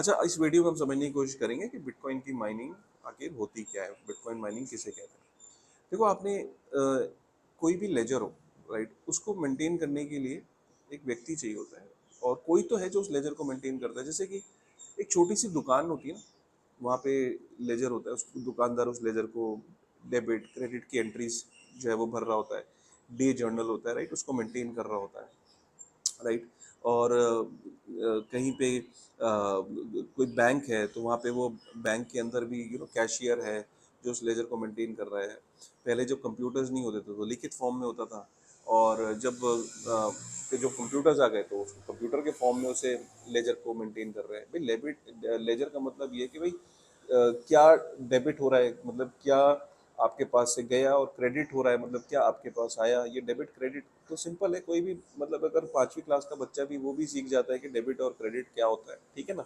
अच्छा, इस वीडियो में हम समझने की कोशिश करेंगे कि बिटकॉइन की माइनिंग आखिर होती क्या है, बिटकॉइन माइनिंग किसे कहते हैं। देखो आपने कोई भी लेजर हो, राइट, उसको मेंटेन करने के लिए एक व्यक्ति चाहिए होता है, और कोई तो है जो उस लेजर को मेंटेन करता है। जैसे कि एक छोटी सी दुकान होती है ना, वहाँ पे लेजर होता है, उस दुकानदार उस लेजर को डेबिट क्रेडिट की एंट्रीज जो है वो भर रहा होता है, डे जर्नल होता है, राइट, उसको मेंटेन कर रहा होता है, राइट। और कहीं पे कोई बैंक है तो वहाँ पे वो बैंक के अंदर भी कैशियर है जो उस लेजर को मेंटेन कर रहा है। पहले जब कंप्यूटर्स नहीं होते थे तो लिखित फॉर्म में होता था, और जब फिर जो कंप्यूटर्स आ गए तो उस कंप्यूटर के फॉर्म में उसे लेजर को मेंटेन कर रहे हैं। भाई डेबिट लेजर का मतलब ये है कि भाई क्या डेबिट हो रहा है, मतलब क्या आपके पास से गया, और क्रेडिट हो रहा है मतलब क्या आपके पास आया। ये डेबिट क्रेडिट तो सिंपल है, कोई भी मतलब अगर 5वीं क्लास का बच्चा भी वो भी सीख जाता है कि डेबिट और क्रेडिट क्या होता है, ठीक है ना।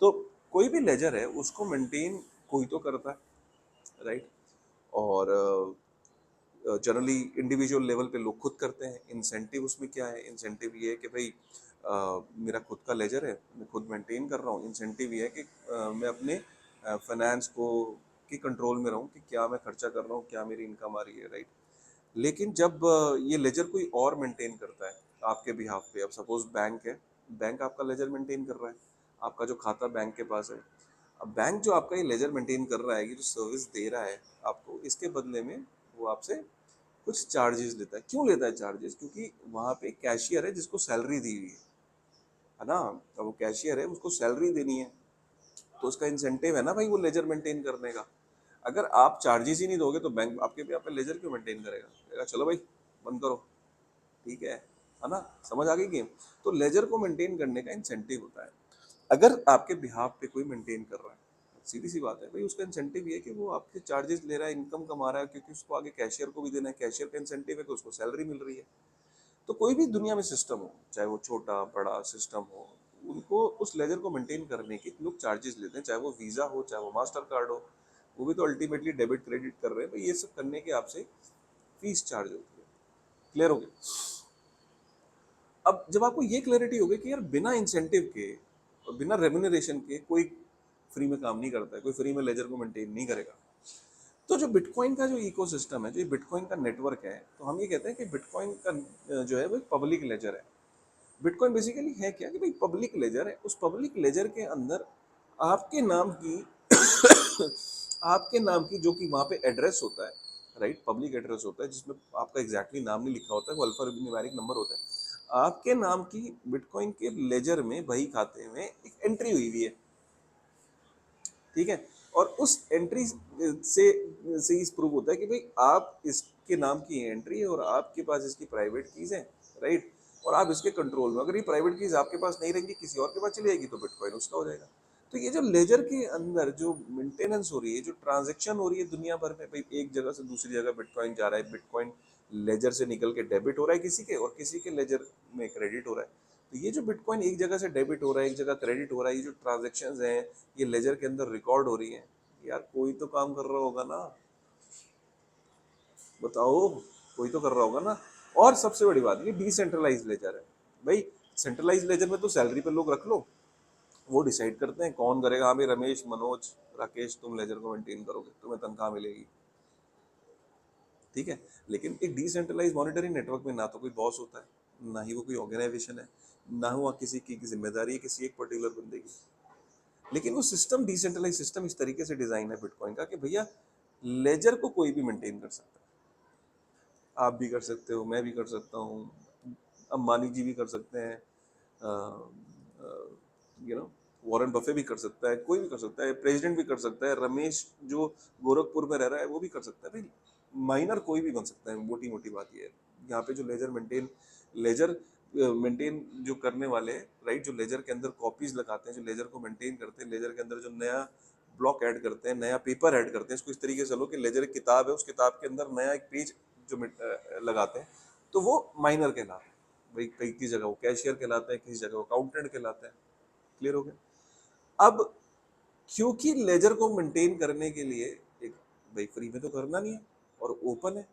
तो कोई भी लेजर है उसको मेंटेन कोई तो करता है, राइट। और जनरली इंडिविजुअल लेवल पे लोग खुद करते हैं। इंसेंटिव उसमें क्या है, इंसेंटिव ये है कि भाई मेरा खुद का लेजर है, मैं खुद मेंटेन कर रहा हूँ। इंसेंटिव ये है कि मैं अपने फाइनेंस को की कंट्रोल में रहूँ कि क्या मैं खर्चा कर रहा हूँ, क्या मेरी इनकम आ रही है, राइट। लेकिन जब ये लेजर कोई और मेंटेन करता है आपके बिहाफ पे, अब सपोज बैंक है, बैंक आपका लेजर मेंटेन कर रहा है, आपका जो खाता बैंक के पास है। अब बैंक जो आपका ये लेजर मेंटेन कर रहा है, ये जो सर्विस दे रहा है आपको, इसके बदले में वो आपसे कुछ चार्जेस लेता है। क्यों लेता है चार्जेस? क्योंकि वहाँ पे कैशियर है जिसको सैलरी दी हुई है ना। अब वो कैशियर है, उसको सैलरी देनी है, तो उसका इंसेंटिव है ना भाई वो लेजर मेंटेन करने का। अगर आप चार्जेस ही नहीं दोगे तो बैंक आपके यहाँ पे लेजर क्यों मेंटेन करेगा? कहेगा चलो भाई बंद करो, ठीक है ना। समझ आ गई गेम। तो लेजर को मेंटेन करने का इंसेंटिव होता है। अगर आपके बिहाफ पे कोई मेंटेन कर रहा है, सीधी सी बात है भाई, उसका इंसेंटिव ये है कि वो आपके चार्जेस ले रहा है, इनकम कमा रहा है, क्योंकि उसको आगे कैशियर को भी देना है। कैशियर का इंसेंटिव है कि उसको सैलरी मिल रही है। तो कोई भी दुनिया में सिस्टम हो, चाहे वो छोटा बड़ा सिस्टम हो, उनको उस लेजर को मेंटेन करने के लोग चार्जेस लेते हैं। चाहे वो वीज़ा हो, चाहे वो मास्टर कार्ड हो, वो भी तो अल्टीमेटली डेबिट क्रेडिट कर रहे हैं भाई। ये सब करने के आपसे फीस चार्ज होती है। क्लियर हो गया? अब जब आपको ये क्लैरिटी हो गई कि यार बिना इंसेंटिव के और बिना रेम्यूनरेशन के कोई फ्री में काम नहीं करता है, कोई फ्री में लेजर को मेंटेन नहीं करेगा। तो जो बिटकॉइन का जो इकोसिस्टम है, जो बिटकॉइन का नेटवर्क है, तो हम ये कहते हैं कि बिटकॉइन का जो है वो एक पब्लिक लेजर है। बिटकॉइन बेसिकली है क्या कि भाई पब्लिक लेजर है। उस पब्लिक लेजर के अंदर आपके नाम की आपके नाम की जो कि वहाँ पे एड्रेस होता है, राइट, पब्लिक एड्रेस होता है जिसमें आपका एग्जैक्टली नाम नहीं लिखा होता है, वो अल्फा न्यूमेरिक नंबर होता है। आपके नाम की बिटकॉइन के लेजर में, बही खाते में एक एंट्री हुई हुई है, ठीक है। और उस एंट्री से इस प्रूव होता है कि भाई आप इसके नाम की एंट्री है और आपके पास इसकी प्राइवेट कीज है, राइट। और आप इसके कंट्रोल में, अगर ये प्राइवेट कीज आपके पास नहीं रहेंगी, किसी और के पास चली जाएगी, तो बिटकॉइन उसका हो जाएगा। तो ये जो लेजर के अंदर जो मेंटेनेंस हो रही है, जो ट्रांजेक्शन हो रही है दुनिया भर में, भाई एक जगह से दूसरी जगह बिटकॉइन जा रहा है, बिटकॉइन लेजर से निकल के डेबिट हो रहा है किसी के, और किसी के लेजर में क्रेडिट हो रहा है। तो ये जो बिटकॉइन एक जगह से डेबिट हो रहा है, एक जगह क्रेडिट हो रहा है, ये जो ट्रांजेक्शन हैं, ये लेजर के अंदर रिकॉर्ड हो रही है। यार कोई तो काम कर रहा होगा ना, बताओ, कोई तो कर रहा होगा ना। और सबसे बड़ी बात, ये डिसेंट्रलाइज लेजर है भाई। सेंट्रलाइज लेजर में तो सैलरी पे लोग रख लो, वो डिसाइड करते हैं कौन करेगा। हाँ भाई रमेश, मनोज, राकेश, तुम लेजर को मेंटेन करोगे, तुम्हें तनख्वाह मिलेगी, ठीक है। लेकिन एक डिसेंट्रलाइज मॉनिटरी नेटवर्क में ना तो कोई बॉस होता है, ना ही वो कोई ऑर्गेनाइजेशन है, ना हुआ किसी की जिम्मेदारी है किसी एक पर्टिकुलर बंदे की। लेकिन वो सिस्टम, डिसेंट्रलाइज सिस्टम इस तरीके से डिजाइन है बिटकॉइन का कि भैया लेजर को कोई भी मेंटेन कर सकता है। आप भी कर सकते हो, मैं भी कर सकता हूँ, अंबानी जी भी कर सकते हैं, यू नो वॉरेन बफे भी कर सकता है, कोई भी कर सकता है, प्रेसिडेंट भी कर सकता है, रमेश जो गोरखपुर में रह रहा है वो भी कर सकता है भाई। माइनर कोई भी बन सकता है। मोटी मोटी बात ये है, यहाँ पे जो लेजर मेंटेन जो करने वाले, राइट, जो लेजर के अंदर कॉपीज लगाते हैं, जो लेजर को मेंटेन करते हैं, लेजर के अंदर जो नया ब्लॉक ऐड करते हैं, नया पेपर ऐड करते हैं, इसको इस तरीके से लो कि लेजर एक किताब है, उस किताब के अंदर नया एक पेज जो लगाते हैं, तो वो माइनर कहलाते हैं भाई। कई की जगह वो कैशियर कहलाते हैं, किसी जगह वो अकाउंटेंट कहलाते हैं। क्लियर हो गया? अब क्योंकि लेजर को मेंटेन करने के लिए एक, भाई फ्री में तो करना नहीं है और ओपन है,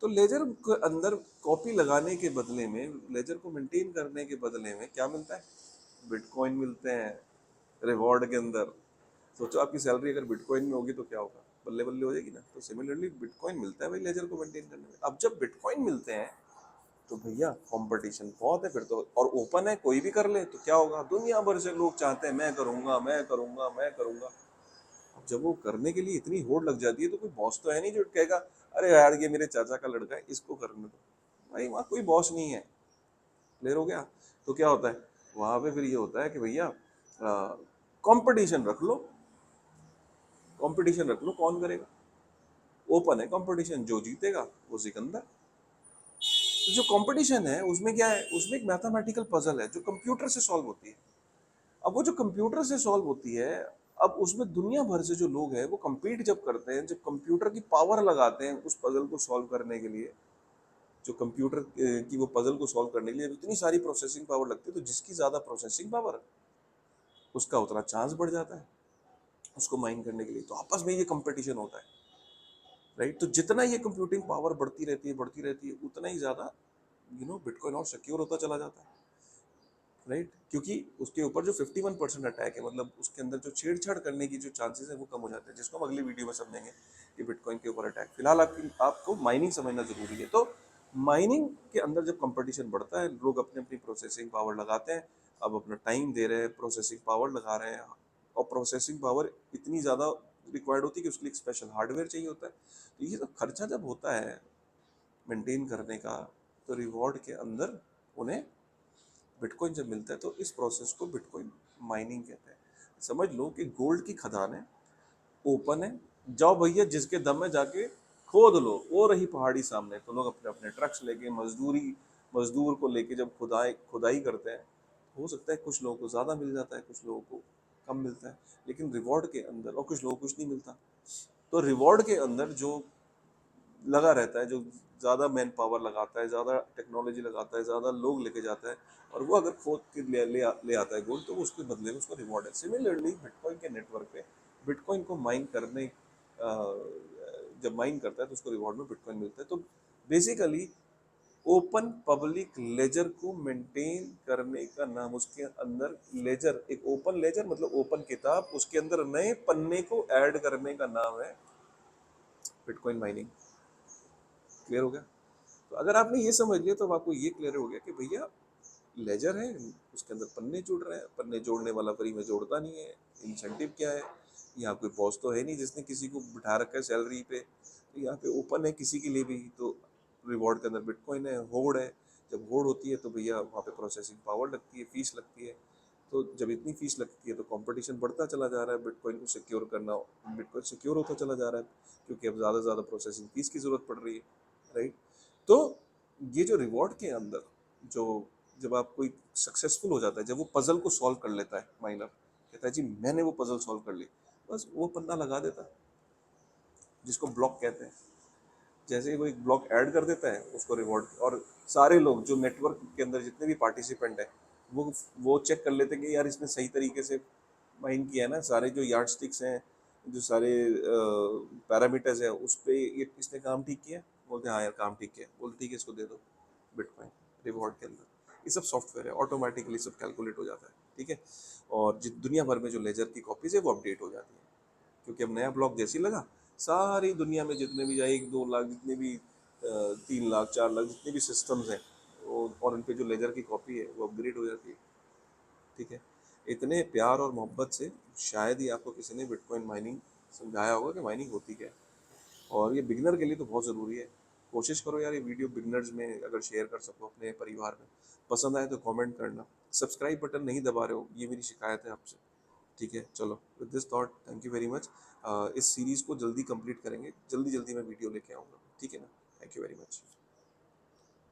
तो लेजर के अंदर कॉपी लगाने के बदले में, लेजर को मेंटेन करने के बदले में क्या मिलता है? बिटकॉइन मिलते हैं, रिवॉर्ड के अंदर। सोचो आपकी सैलरी अगर बिटकॉइन में होगी तो क्या होगा, बल्ले बल्ले हो जाएगी ना। तो सिमिलरली बिटकॉइन मिलता है भाई लेजर को मेंटेन करने में। अब जब बिटकॉइन मिलते हैं तो भैया कंपटीशन बहुत है फिर तो, और ओपन है, कोई भी कर ले तो क्या होगा, दुनिया भर से लोग चाहते हैं मैं करूंगा मैं करूंगा मैं करूंगा। अब जब वो करने के लिए इतनी होड़ लग जाती है तो कोई बॉस तो है नहीं जो कहेगा अरे यार ये मेरे चाचा का लड़का है इसको करने दो। भाई वहाँ कोई बॉस नहीं है। क्लियर हो गया। तो क्या होता है वहां पे, फिर ये होता है कि भैया कंपटीशन रख लो, कंपटीशन रख लो, कौन करेगा। ओपन है कंपटीशन, जो जीतेगा वो सिकंदर। तो जो कंपटीशन है उसमें क्या है, उसमें एक मैथमेटिकल पजल है जो कंप्यूटर से सॉल्व होती है। अब वो जो कंप्यूटर से सॉल्व होती है, अब उसमें दुनिया भर से जो लोग हैं वो compete जब करते हैं, जब कंप्यूटर की पावर लगाते हैं उस पजल को सॉल्व करने के लिए, जो कंप्यूटर की वो पजल को सॉल्व करने के लिए इतनी सारी प्रोसेसिंग पावर लगती है, तो जिसकी ज्यादा प्रोसेसिंग पावर उसका उतना चांस बढ़ जाता है उसको माइन करने के लिए। तो आपस में ये कंपटीशन होता है, राइट। तो जितना ये कंप्यूटिंग पावर बढ़ती रहती है उतना ही ज्यादा बिटकॉइन और सिक्योर होता चला जाता है, राइट। क्योंकि उसके ऊपर जो 51% अटैक है, मतलब उसके अंदर जो छेड़छाड़ करने की जो चांसेस है वो कम हो जाते हैं, जिसको हम अगली वीडियो में समझेंगे कि बिटकॉइन के ऊपर अटैक। फिलहाल आपको माइनिंग समझना जरूरी है। तो माइनिंग के अंदर जब कंपटीशन बढ़ता है, लोग अपनी अपनी प्रोसेसिंग पावर लगाते हैं, अब अपना टाइम दे रहे हैं, प्रोसेसिंग पावर लगा रहे हैं, और प्रोसेसिंग पावर इतनी ज़्यादा रिक्वायर्ड होती है कि उसके लिए एक स्पेशल हार्डवेयर चाहिए होता है। तो ये सब खर्चा जब होता है मेंटेन करने का, तो रिवॉर्ड के अंदर उन्हें बिटकॉइन जब मिलता है तो इस प्रोसेस को बिटकॉइन माइनिंग कहते हैं। समझ लो कि गोल्ड की खदान है, ओपन है, जाओ भैया जिसके दम में जाके खोद लो, वो रही पहाड़ी सामने। तो लोग अपने अपने ट्रक्स लेके मजदूर को लेके जब खुदाई खुदाई करते हैं, हो सकता है कुछ लोगों को ज़्यादा मिल जाता है, कुछ लोगों को कम मिलता है, लेकिन रिवॉर्ड के अंदर, और कुछ लोगों को कुछ नहीं मिलता। तो रिवॉर्ड के अंदर जो लगा रहता है, जो ज़्यादा मैन पावर लगाता है, ज़्यादा टेक्नोलॉजी लगाता है, ज़्यादा लोग लेके जाता है, और वो अगर खोद के ले आता है गोल्ड, तो उसके बदले में उसको रिवॉर्ड है। सिमिलरली बिटकॉइन के नेटवर्क पे बिटकॉइन को माइन करने जब माइन करता है तो उसको रिवॉर्ड में बिटकॉइन मिलता है। तो बेसिकली ओपन पब्लिक लेजर को मेंटेन करने का नाम, उसके अंदर लेजर, एक ओपन लेजर मतलब ओपन किताब, उसके अंदर नए पन्ने को ऐड करने का नाम है बिटकॉइन माइनिंग। क्लियर हो गया। तो अगर आपने ये समझ लिया तो अब आपको ये क्लियर हो गया कि भैया लेजर है, उसके अंदर पन्ने जुड़ रहे हैं, पन्ने जोड़ने वाला फ्री में जोड़ता नहीं है, इंसेंटिव क्या है, यहाँ कोई बॉस तो है नहीं जिसने किसी को बिठा रखा है सैलरी पे। तो यहाँ पे ओपन है किसी के लिए भी, तो रिवॉर्ड के अंदर बिटकॉइन है, होड़ है। जब होड़ होती है तो भैया वहाँ पे प्रोसेसिंग पावर लगती है, फीस लगती है। तो जब इतनी फीस लगती है तो कंपटीशन बढ़ता चला जा रहा है, बिटकॉइन को सिक्योर करना, बिटकॉइन सिक्योर होता चला जा रहा है, क्योंकि अब ज़्यादा से ज़्यादा प्रोसेसिंग फीस की ज़रूरत पड़ रही है, राइट। तो ये जो रिवॉर्ड के अंदर जो, जब आप कोई सक्सेसफुल हो जाता है, जब वो पजल को सॉल्व कर लेता है माइनर, कहता है जी मैंने वो पजल सॉल्व कर ली, बस वो पन्ना लगा देता है जिसको ब्लॉक कहते हैं। जैसे ही वो एक ब्लॉक ऐड कर देता है उसको रिवॉर्ड, और सारे लोग जो नेटवर्क के अंदर जितने भी पार्टिसिपेंट है वो चेक कर लेते हैं कि यार इसने सही तरीके से माइन किया है ना, सारे जो यार्ड स्टिक्स हैं, जो सारे पैरामीटर्स है उस पर ये इसने काम ठीक किया। बोलते हैं हाँ यार काम ठीक किया, बोलते ठीक है इसको दे दो बिटकॉइन रिवॉर्ड के अंदर। ये सब सॉफ्टवेयर है, ऑटोमेटिकली सब कैलकुलेट हो जाता है, ठीक है। और दुनिया भर में जो लेजर की कॉपीज है वो अपडेट हो जाती है, क्योंकि अब नया ब्लॉक जैसे ही लगा, सारी दुनिया में जितने भी जाए 1-2 लाख, जितने भी 3 लाख 4 लाख जितने भी सिस्टम्स हैं वो, और उन पे जो लेजर की कॉपी है वो अपग्रेड हो जाती है, ठीक है। इतने प्यार और मोहब्बत से शायद ही आपको किसी ने बिटकॉइन माइनिंग समझाया होगा कि माइनिंग होती क्या है। और ये बिगनर के लिए तो बहुत ज़रूरी है। कोशिश करो यार ये वीडियो बिगनर्स में अगर शेयर कर सको अपने परिवार में। पसंद आए तो कमेंट करना, सब्सक्राइब बटन नहीं दबा रहे हो ये मेरी शिकायत है आपसे, ठीक है। चलो with this thought thank you very much. इस सीरीज़ को जल्दी कंप्लीट करेंगे, जल्दी जल्दी मैं वीडियो लेके आऊँगा, ठीक है ना। Thank you very much.